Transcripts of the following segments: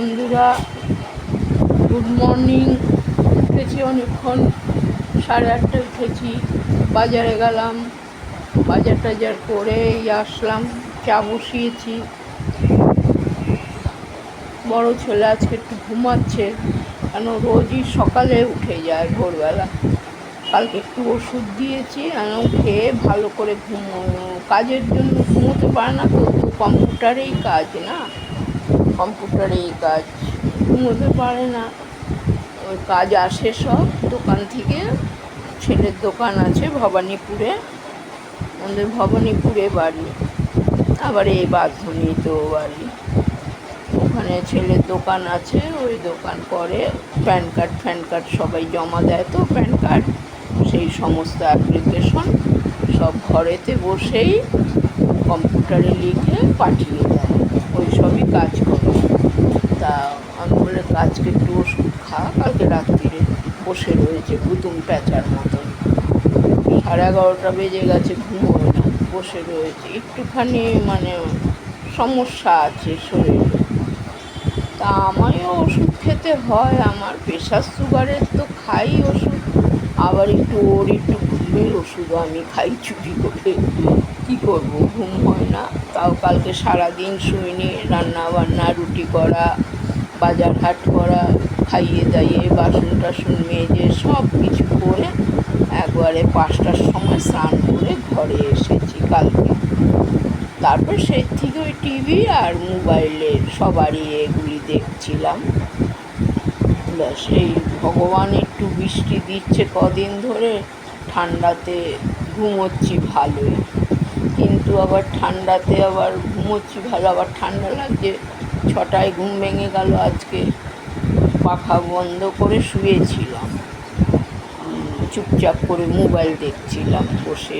বন্ধুরা, good morning. উঠেছি অনেকক্ষণ, 8:30 উঠেছি। বাজারে গেলাম, বাজার টাজার করে আসলাম। চা বসিয়েছি। বড় ছেলে আজকে একটু ঘুমাচ্ছে, কেন রোজই সকালে উঠে যায় ভোরবেলা। কালকে একটু ওষুধ দিয়েছি, খেয়ে ভালো করে কাজের জন্য ঘুমোতে পারে না। তো কম্পিউটারেই কাজ না, কম্পিউটারেই কাজ, ঘুমোতে পারে না। ওই কাজ আসে সব দোকান থেকে। ছেলের দোকান আছে ভবানীপুরে, আমাদের ভবানীপুরে বাড়ি, আবার এই বাঁধুনিতে বাড়ি। ওখানে ছেলের দোকান আছে, ওই দোকান করে প্যান কার্ড সবাই জমা দেয়। তো প্যান কার্ড সেই সমস্ত অ্যাপ্লিকেশন সব ঘরেতে বসেই কম্পিউটারে লিখে পাঠিয়ে দেয়, ওই সবই কাজ করে। তা আমি বলে আজকে একটু ওষুধ খা। কালকে রাত্রিরে বসে রয়েছে গুতুম প্যাঁচার মতন। 11:30 বেজে গেছে, ঘুমোয় না, বসে রয়েছে। একটুখানি সমস্যা আছে শরীরে। তা আমারও ওষুধ খেতে হয়, আমার প্রেশার সুগারের তো খাই ওষুধ, আবার ওর একটু ঘুমের ওষুধও আমি খাই চুরি করে। কী করবো, ঘুম হয় না। তাও কালকে সারাদিন শুইনি, রান্না বান্না, রুটি করা, বাজার হাট করা, খাইয়ে দাইয়ে বাসন টাসন মেজে সব কিছু করে একবারে 5টার সময় স্নান করে ঘরে এসেছি কালকে। তারপর সেই থেকে ওই টিভি আর মোবাইলে সবারই এগুলি দেখছিলাম। সেই ভগবান একটু বৃষ্টি দিচ্ছে কদিন ধরে, ঠান্ডাতে ঘুমোচ্ছি ভালোই, কিন্তু আবার ঠান্ডাতে আবার ঘুমোচ্ছি ভালো, আবার ঠান্ডা লাগছে। 6টায় ঘুম ভেঙে গেল আজকে। পাখা বন্ধ করে শুয়েছিলাম, চুপচাপ করে মোবাইল দেখছিলাম বসে।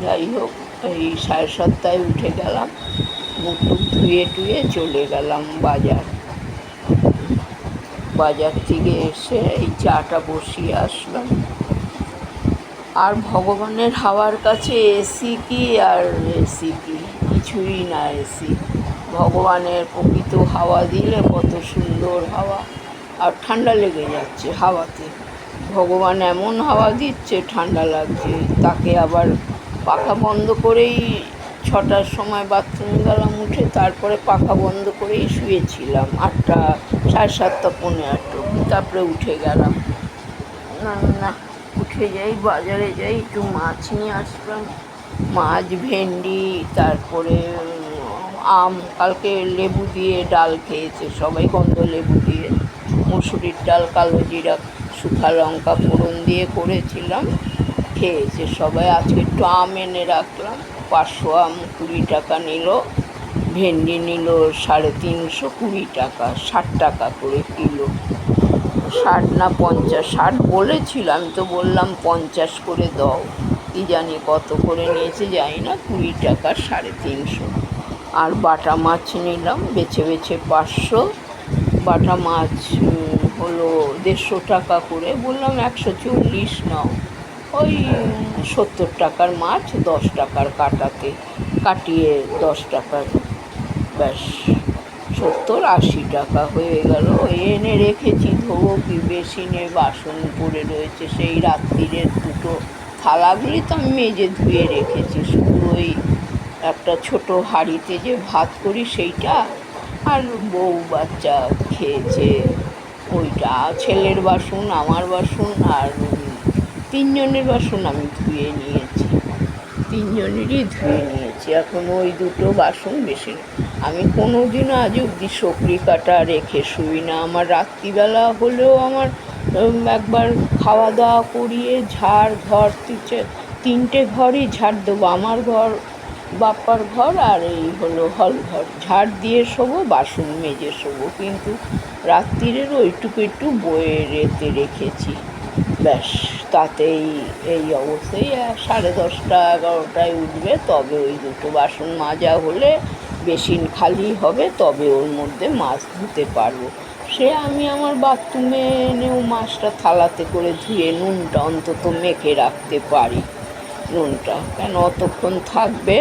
যাই হোক, এই 7:30 উঠে গেলাম, মুখ টুক ধুয়ে টুয়ে চলে গেলাম বাজার থেকে এসে এই চাটা বসিয়ে আসলাম। আর ভগবানের হাওয়ার কাছে এসি কি আর এসি কি, কিছুই না এসি। ভগবানের প্রকৃত হাওয়া দিলে কত সুন্দর হাওয়া, আর ঠান্ডা লেগে যাচ্ছে হাওয়াতে। ভগবান এমন হাওয়া দিচ্ছে, ঠান্ডা লাগছে। তাকে আবার পাখা বন্ধ করেই 6টার সময় বাথরুমে গেলাম উঠে, তারপরে পাখা বন্ধ করেই শুয়েছিলাম 8টা, 7:30, 8:45, তারপরে উঠে গেলাম। না, উঠে যাই, বাজারে যাই, একটু মাছ নিয়ে আসলাম। মাছ, ভেন্ডি, তারপরে আম। কালকে লেবু দিয়ে ডাল খেয়েছে সবাই, গন্ধ লেবু দিয়ে। মুসুরির ডাল, কালো জিরা, শুকনো লঙ্কা ফোড়ন দিয়ে করেছিলাম, খেয়েছে সবাই। আজকে একটু আম এনে রাখলাম, 500 আম 20 টাকা নিল। ভেন্ডি নিল 350, 20 টাকা, 60 টাকা করে কিলো। 60 না 50, 60 বলেছিল, আমি তো বললাম 50 করে দাও। কি জানি কত করে নিয়েছে জানি না, 20 টাকা, 350। আর বাটা মাছ নিলাম বেছে 500। বাটা মাছ হলো 150 টাকা করে, বললাম 140 নাও। ওই 70 টাকার মাছ 10 টাকার কাটিয়ে 10 টাকার, ব্যাস 70-80 টাকা হয়ে গেল। এনে রেখেছি, ধোবো কি, বেসিনে বাসন পড়ে রয়েছে সেই রাত্রিরের দুটো। থালাগুলি তো আমি মেজে ধুয়ে রেখেছি, শুধু ওই একটা ছোট হাঁড়িতে যে ভাত করি সেইটা, আর বউ বাচ্চা খেয়েছে ওইটা। ছেলের বাসন, আমার বাসন, আর 3 জনের বাসন আমি ধুয়ে নিয়েছি, 3 জনেরই ধুয়ে নিয়েছি। এখন ওই দুটো বাসন বেশি। আমি কোনো দিনও আজ অবধি সবজি কাটা রেখে শুই না। আমার রাত্রিবেলা হলেও আমার একবার খাওয়া দাওয়া করিয়ে ঘর 3টে ঘরই ঝাড় দেবো। আমার ঘর, বাপ্পার ঘর, আর এই হলো হল ঘর। ঝাড় দিয়ে শোবো, বাসন মেজে শোবো, কিন্তু রাত্রিরের ওইটুকু একটু বয়ে রেখেছি, ব্যাস। তাতেই এই অবস্থায় 10:30, 11টায় উঠবে, তবে ওই দুটো বাসন মাজা হলে বেসিন খালি হবে, তবে ওর মধ্যে মাছ ধুতে পারবো। সে আমি আমার বাথরুমে এনেও মাছটা থালাতে করে ধুয়ে নুনটা অন্তত মেখে রাখতে পারি। নুনটা কেন অতক্ষণ থাকবে,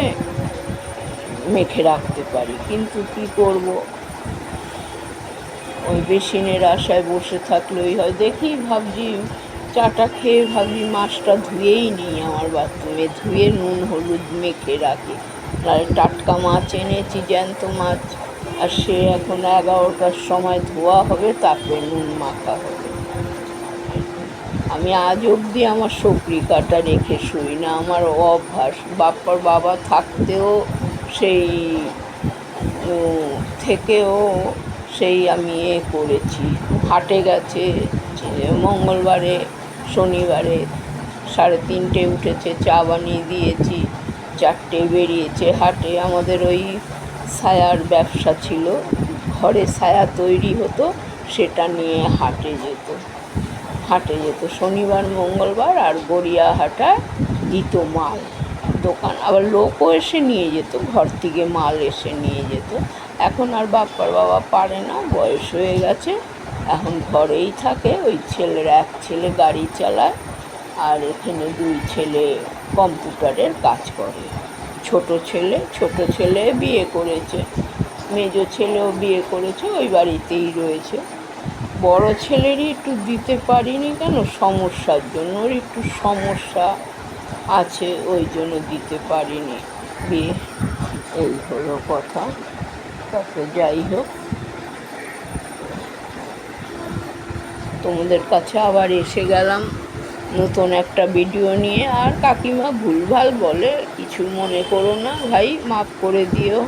মেখে রাখতে পারি, কিন্তু কি করব, ওই বেসিনের আশায় বসে থাকলেই হয়। দেখি ভাবছি চাটা খেয়ে ভাবছি মাছটা ধুয়েই নিই, আমার বাথরুমে ধুয়ে নুন হলুদ মেখে রাখি। নাহলে টাটকা মাছ এনেছি, জ্যান্ত মাছ, আর সে এখন 11টার সময় ধোয়া হবে, তারপরে নুন মাখা হবে। আমি আজ অবধি আমার সবজি কাটা রেখে শুই না, আমার অভ্যাস। বাবা থাকতেও সেই থেকেও সেই আমি করেছি। হাটে গেছে মঙ্গলবারে, শনিবারে 3:30 উঠেছে, চা বানিয়ে দিয়েছি, 4টে বেরিয়েছে হাটে। আমাদের ওই ছায়ার ব্যবসা ছিল, ঘরে ছায়া তৈরি হতো, সেটা নিয়ে হাটে যেত শনিবার মঙ্গলবার, আর গড়িয়াহাটায় দিত মাল দোকান। আবার লোকও এসে নিয়ে যেত, ঘর থেকে মাল এসে নিয়ে যেত। এখন আর বাবা পারে না, বয়স হয়ে গেছে, এখন ঘরেই থাকে। ওই এক ছেলে গাড়ি চালায়, আর এখানে 2 ছেলে কম্পিউটারের কাজ করে। ছোট ছেলে বিয়ে করেছে, মেজো ছেলেও বিয়ে করেছে, ওই বাড়িতেই রয়েছে। বড় ছেলেরই একটু দিতে পারিনি, কেন, সমস্যার জন্য, ওর একটু সমস্যা আছে, ওই জন্য দিতে পারিনি বিয়ে। এই হলো কথা। তারপরে যাই হোক, তোমাদের কাছে আবার এসে গেলাম নতুন একটা ভিডিও নিয়ে। আর কাকিমা ভুলভাল বলে, কিছু মনে করো না ভাই, মাফ করে দিও।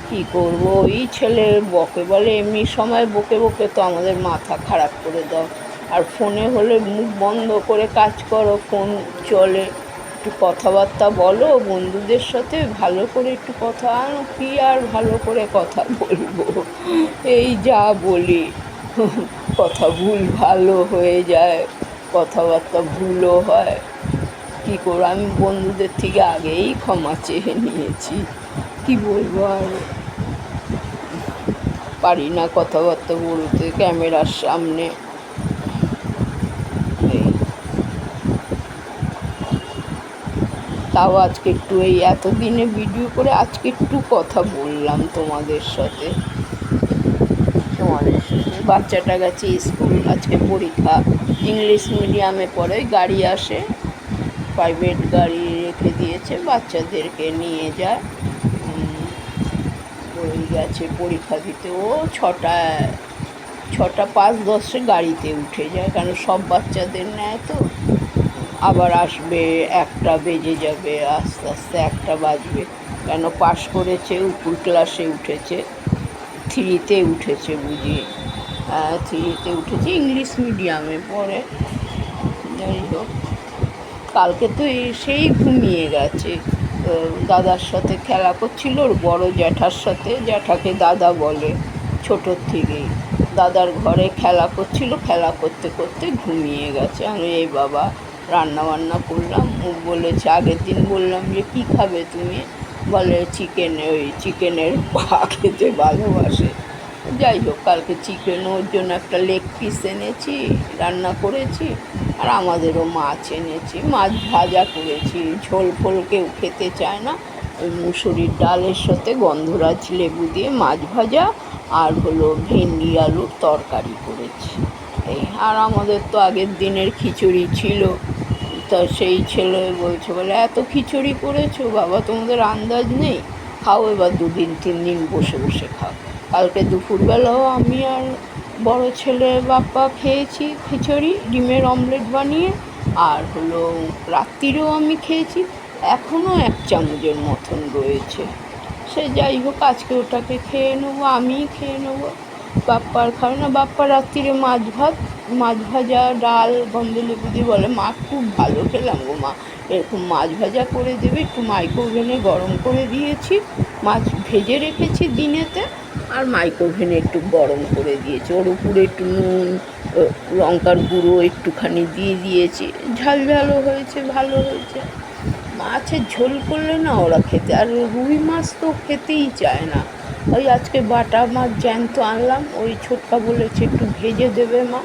কী করবো, ওই ছেলে বকে বলে, এমনি সময় বকে তো আমাদের মাথা খারাপ করে দাও। আর ফোনে হলে মুখ বন্ধ করে কাজ করো, ফোন চলে, একটু কথাবার্তা বলো বন্ধুদের সাথে, ভালো করে একটু কথা। আর কি আর ভালো করে কথা বলবো, এই যা বলি কথা ভুল ভালো হয়ে যায়, কথাবার্তা ভুলও হয়। কী করবো, আমি বন্ধুদের থেকে আগেই ক্ষমা চেয়ে নিয়েছি। কি বলবো, আর পারি না কথাবার্তা বলতে ক্যামেরার সামনে। তাও আজকে একটু, এই এতদিনে ভিডিও করে আজকে একটু কথা বললাম তোমাদের সাথে। বাচ্চাটা গেছে স্কুল, আজকে পরীক্ষা, ইংলিশ মিডিয়ামে পড়ে। গাড়ি আসে, প্রাইভেট গাড়ি রেখে দিয়েছে, বাচ্চাদেরকে নিয়ে যায়। ওই গেছে পরীক্ষা দিতে, ও 6টা 5-10 গাড়িতে উঠে যায়, কারণ সব বাচ্চাদের নেয় তো। আবার আসবে, 1টা বেজে যাবে, আস্তে আস্তে 1টা বাজবে, কেন পাশ করেছে, উপর ক্লাসে উঠেছে, 3তে উঠেছে বুঝি। হ্যাঁ, 3তে উঠেছে, ইংলিশ মিডিয়ামে পড়ে। যাই হোক, কালকে তো এসেই ঘুমিয়ে গেছে। দাদার সাথে খেলা করছিল, ওর বড় জ্যাঠার সাথে, জ্যাঠাকে দাদা বলে ছোটোর থেকেই। দাদার ঘরে খেলা করছিল, খেলা করতে করতে ঘুমিয়ে গেছে। আমি এই বাবা রান্না বান্না করলাম, ও বলেছে, আগের দিন বললাম যে কী খাবে তুমি, বলে চিকেনের পা খেতে ভালোবাসে। যাই হোক, কালকে চিকেন, ওর জন্য একটা লেগ পিস এনেছি, রান্না করেছি। আর আমাদেরও মাছ এনেছি, মাছ ভাজা করেছি। ঝোল ফোল কেউ খেতে চায় না, ওই মুসুরির ডালের সাথে গন্ধরাজ লেবু দিয়ে মাছ ভাজা, আর হলো ভেন্ডি আলুর তরকারি করেছি। এই, আর আমাদের তো আগের দিনের খিচুড়ি ছিল। তা সেই ছেলে বলছে, বলে এত খিচুড়ি করেছো বাবা, তোমাদের আন্দাজ নেই, খাও এবার 2-3 দিন বসে বসে খাও। কালকে দুপুরবেলাও আমি আর বড় ছেলে বাপ্পা খেয়েছি খিচুড়ি, ডিমের অমলেট বানিয়ে। আর হলো রাত্রিরেও আমি খেয়েছি, এখনও 1 চামচের মতন রয়েছে। সে যাই হোক, আজকে ওটাকে খেয়ে নেবো, আমিই খেয়ে নেবো, বাপ্পা আর খাবে না। বাপ্পা রাত্রিরে মাছ ভাজা, ডাল, গন্ধলেবু দিয়ে বলে, মা খুব ভালো খেলাম গো মা, এরকম মাছ ভাজা করে দেবে, একটু মাইক্রোওভেনে গরম করে দিয়েছি, মাছ ভেজে রেখেছি দিনেতে, আর মাইক্রোওভেনে একটু গরম করে দিয়েছি, ওর উপরে একটু নুন, লঙ্কার গুঁড়ো একটুখানি দিয়ে দিয়েছি, ঝালঝালও হয়েছে, ভালো হয়েছে। মাছের ঝোল করলে না ওরা খেতে, আর রুই মাছ তো খেতেই চায় না। ওই আজকে বাটা মাছ জ্যান্ত আনলাম, ওই ছোটকা বলেছে একটু ভেজে দেবে মা,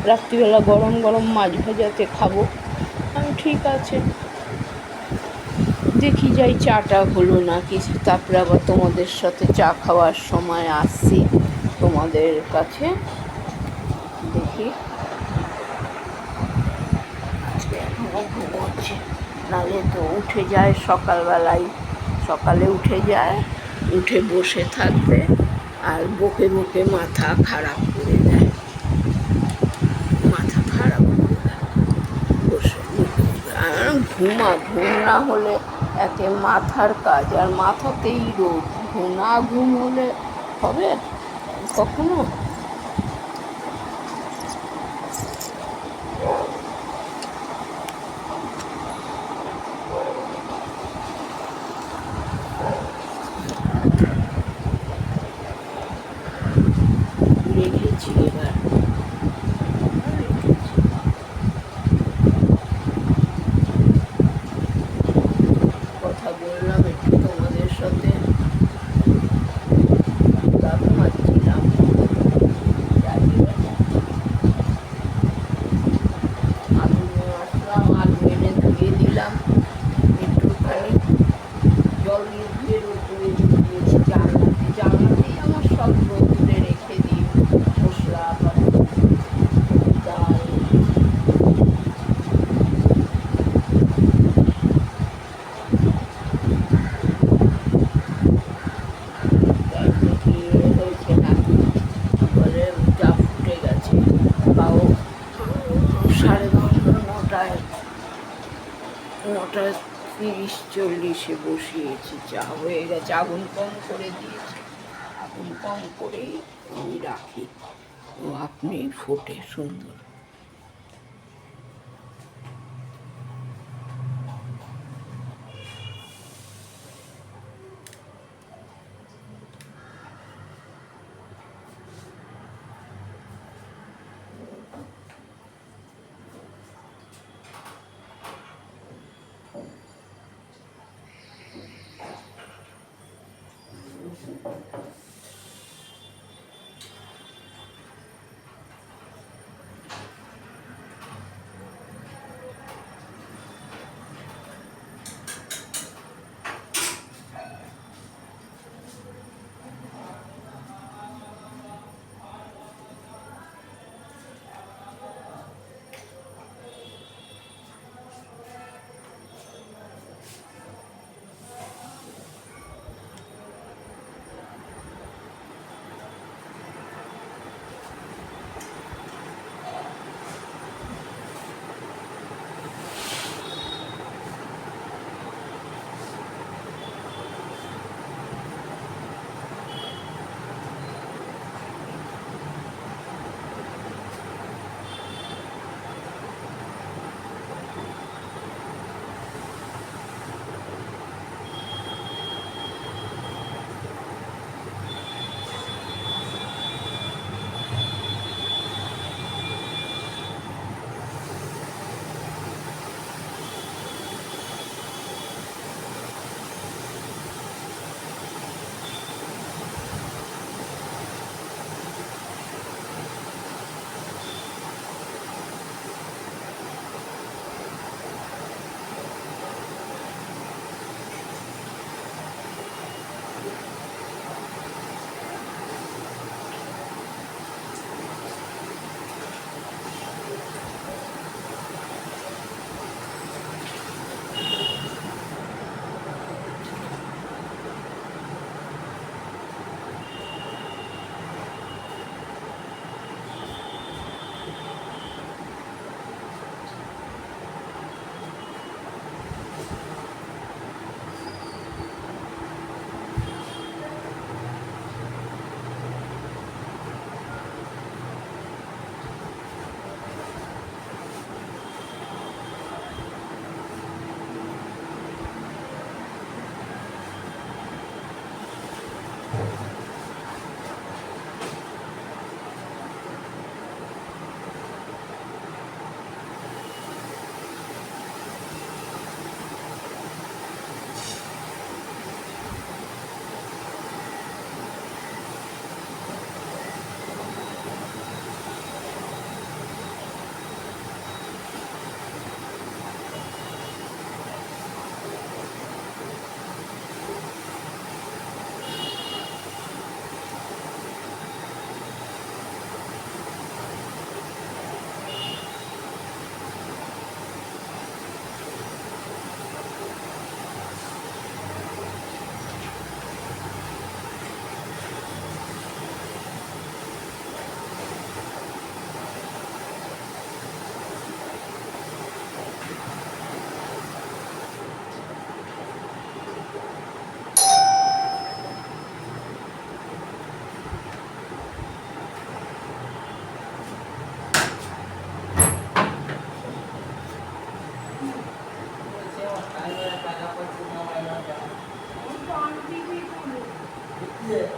রাত্রিবেলা গরম গরম মাছ ভাজাতে খাবো। আমি ঠিক আছে, দেখি যাই, চাটা হলো না কি, তারপরে আবার তোমাদের সাথে চা খাওয়ার সময় আসছি। তোমাদের কাছে। দেখি, আজকে এখনো ঘুমোচ্ছে, নাহলে তো উঠে যায় সকালবেলায়, সকালে উঠে যায়, উঠে বসে থাকবে আর বকে বকে মাথা খারাপ করে দেয়, মাথা খারাপ করে দেয় বসে বকে বকে। আর ঘুম না হলে একে মাথার কাজ, আর মাথাতেই রোগ। ঘুম হলে হবে কখনো? রেখেছি এবার, রেখেছি। কথা বললাম একটু তোমাদের সাথে, দাঁত মাজছিলাম, আলু নিয়ে আসলাম, আলু এনে ধুয়ে দিলাম, একটুখানি জল দিয়ে ধুয়ে রোদ্দুরে দিয়েছি, জানলাতেই আমার সব রোদ্দুরে রেখে দিই, মশলা ডাল। দেখি হয়েছে নাকি, বলে চা ফুটে গেছে, তাও 10:30 9টায় 30-40 বসিয়েছি, চা হয়ে গেছে, আগুন কম করে দিয়েছি, আগুন কম করেই আমি রাখি, ও আপনি ফোটে সুন্দর।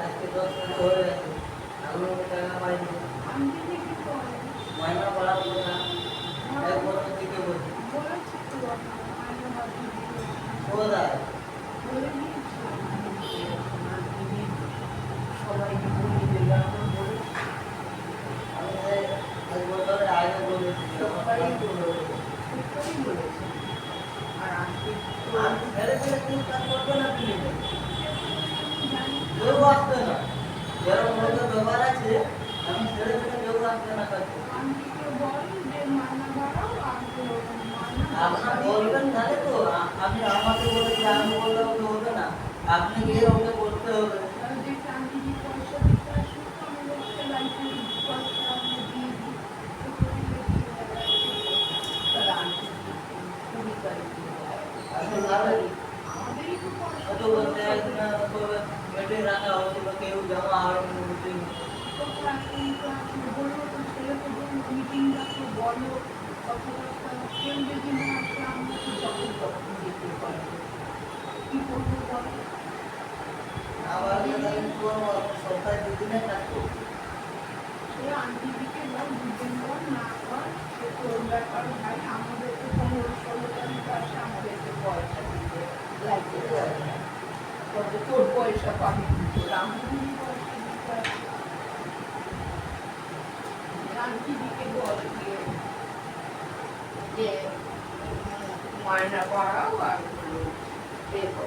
আজকে 10 টাকা হয়ে গেছে, আমি টাকা পাইনি, মাইনা বাড়াবো না, এক বছর থেকে বলছি কোথায় সবাইকে বলে দেবে, আমার বলে আমি এক বছরের আগে বলেছি বলেছে। আর আজকে আমি ছেড়ে ছেড়ে তুমি কাজ করবে না, তুমি কেউ আসবে না, যেরকম হয়তো ব্যবহার আছে, আমি ছেড়ে ছেড়ে কেউ আসবে না কাজ করতে। আপনার বলবেন তাহলে তো আপনি আমাকে বলেছি, আমি বললে ওকে হবে না, আপনি গিয়ে ওকে করতে হবে। হয়তো বলতে মিটিং রাখা হয়েছিল, কেউ জমা হয়নি মিটিং। আবার সপ্তাহে 2 দিনে কাজ করবো। তোর পয়সা পাবি আন্টিদিকে বল গিয়ে যে মায়না বাড়াও আর দেখো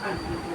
আন্টিকে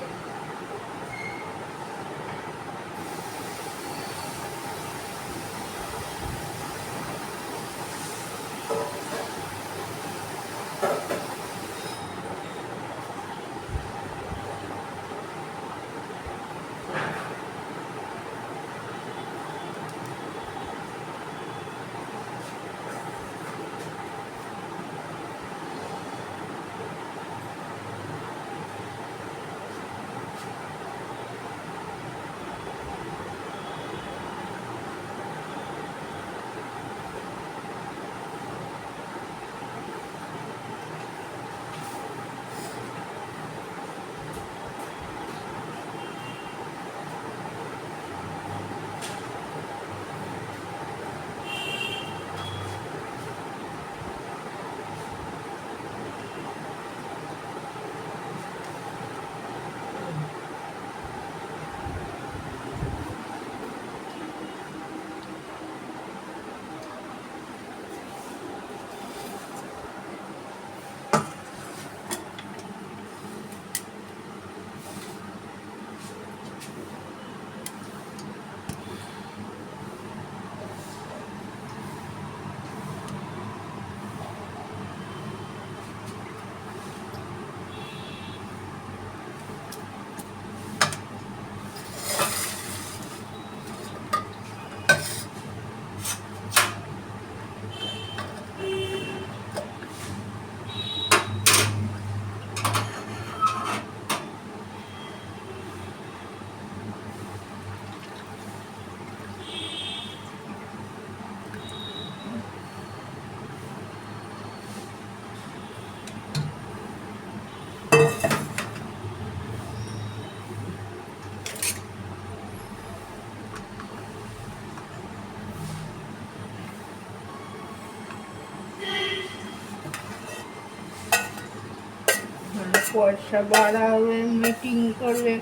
পয়সা বাড়াবে, মিটিং করবে।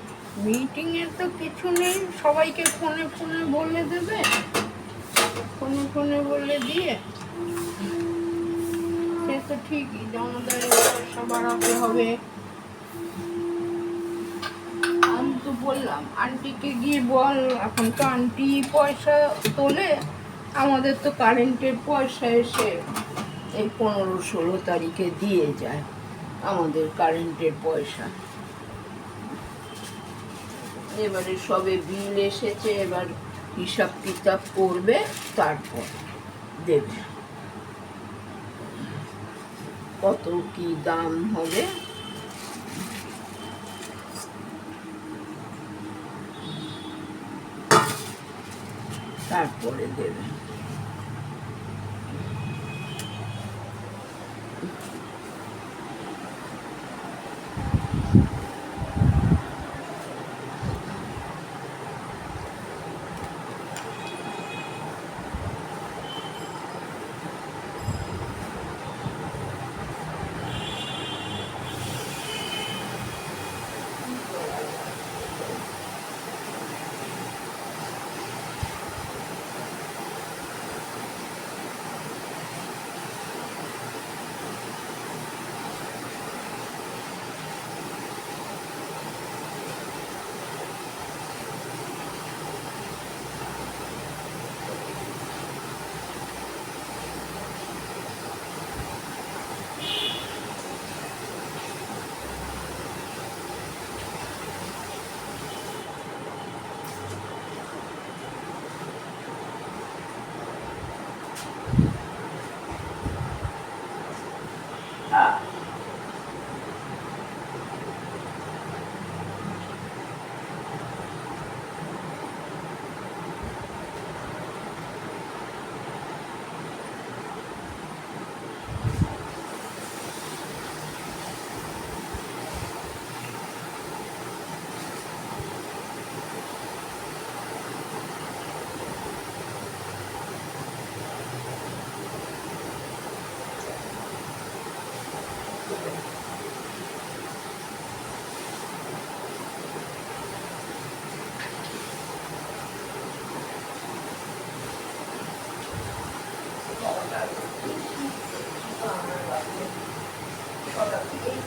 মিটিংয়ের তো কিছু নেই, সবাইকে ফোনে ফোনে বলে দেবে, ফোনে ফোনে বলে দিয়ে সে তো ঠিকই জমাদারের পয়সা বাড়াতে হবে। আমি তো বললাম আন্টিকে গিয়ে বল, এখন তো আন্টি পয়সা তোলে, আমাদের তো কারেন্টের পয়সা এসে এই 15-16 তারিখে দিয়ে যায় আমাদের কারেন্টের পয়সা। এবারে সবে বিল এসেছে, এবার হিসাব কিতাব করবে, তারপর দেবে কত কি দাম হবে, তারপরে দেবে।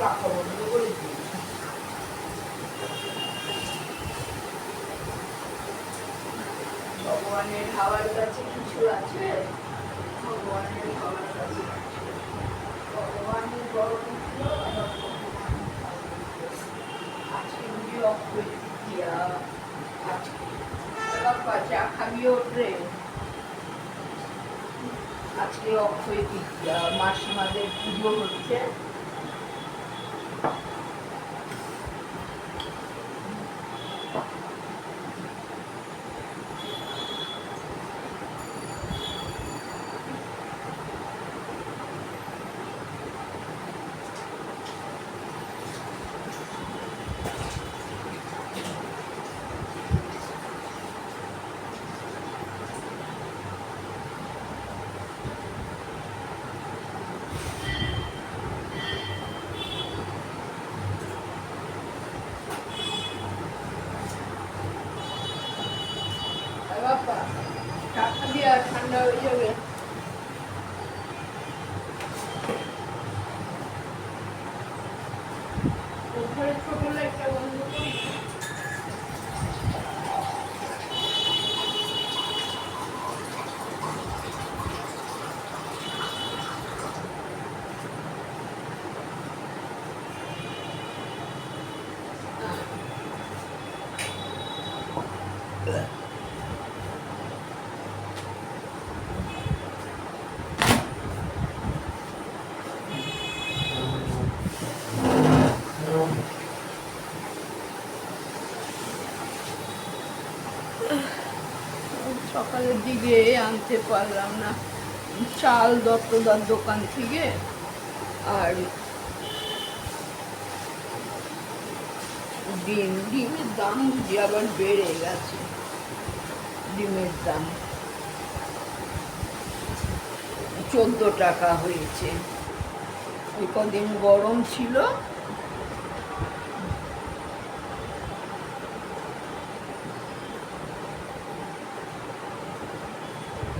পাখা বন্ধ করে দিয়েছি। ভগবানের হাওয়ার কাছে কিছু আছে, ভগবানের হাওয়ার কাছে ভগবানের গরম ছিল, আজকে বুঝি অক্ষয় তৃতীয়া, আজকে বাপ্পা চা খাবি ওঠে, আজকে অক্ষয় তৃতীয়া, মাসিমাদের পুজো হচ্ছে। বাপ্পা চা খাবি আর ঠান্ডা হয়ে যাবে। ঘরে ছোট লাইটটা বন্ধ করি। সকালের দিকে আনতে পারলাম না চাল দত্তদার দোকান থেকে, আর ডিমের দাম বুঝি আবার বেড়ে গেছে। ডিমের দাম 14 টাকা হয়েছে। ওই কদিন গরম ছিল,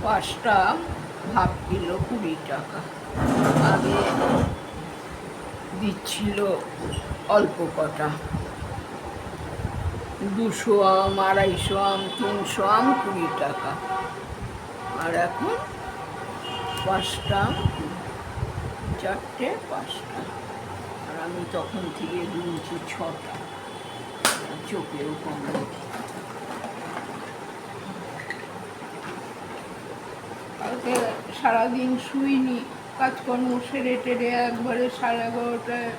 পাঁচটা হাফ কিলো 20 টাকা। আগে দিচ্ছিল অল্প কটা, 200 আম, 250 আম, 300 আম 20 টাকা। আর এখন 5টা, 4টে 5টা। আর আমি তখন থেকে গুনছি 6টা, চোখেও কম দেখি। কালকে সারাদিন শুইনি, কাজকর্ম সেরে টেরে একবারে 11:30টায়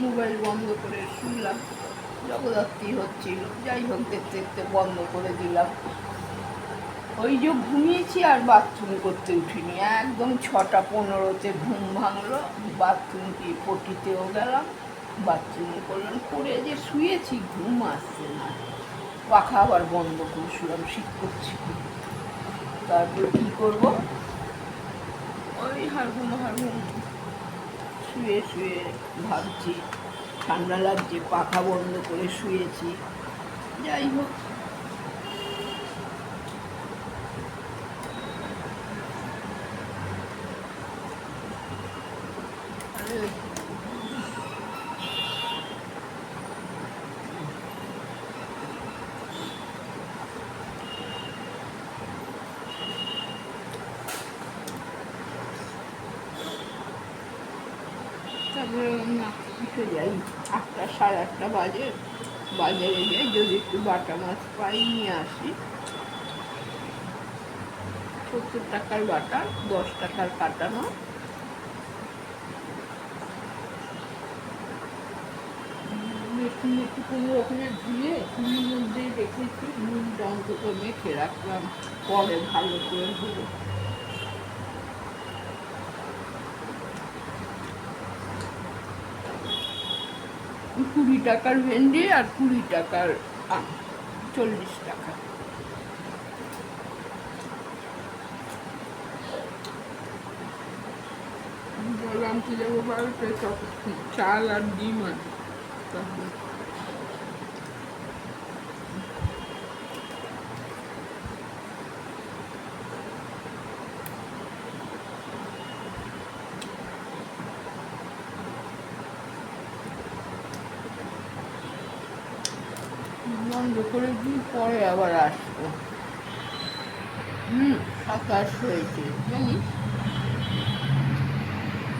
মোবাইল বন্ধ করে শুনলাম। জগদ্ধাত্রী হচ্ছিল, যাই হোক দেখতে দেখতে বন্ধ করে দিলাম। ওই যে ঘুমিয়েছি আর বাথরুম করতে উঠিনি, একদম 6:15-তে ঘুম ভাঙলো। বাথরুম কি পটিতেও গেলাম, বাথরুম করলাম, করে যে শুয়েছি ঘুম আসছে না। পাখা আবার বন্ধ করে শুলাম, শীত করছি। তারপর কী করবো, ওই হারগুম শুয়ে শুয়ে ভাবছি ঠান্ডা লাগছে, পাখা বন্ধ করে শুয়েছি। যাই হোক, তারপরে উঠে যাই 8টা, 8:30 বাজে। বাজারে যাই, যদি একটু বাটা মাছ পাই নিয়ে আসি। 70 টাকার বাটা, 10 টাকার কাটানো। একটু কোনো রকমের ধুয়ে চুলির মধ্যেই রেখেছি, নুনটা অন্তত মেখে রাখলাম, পরে ভালো করে ধুবো। কুড়ি টাকার ভেন্ডি আর 20 টাকার আম, 40 টাকা। বললাম কি যাবো বাড়িতে, চাল আর ডিম আছে। বন্ধ করে দিই, পরে আবার আসবো। আকাশ হয়েছে জানিস।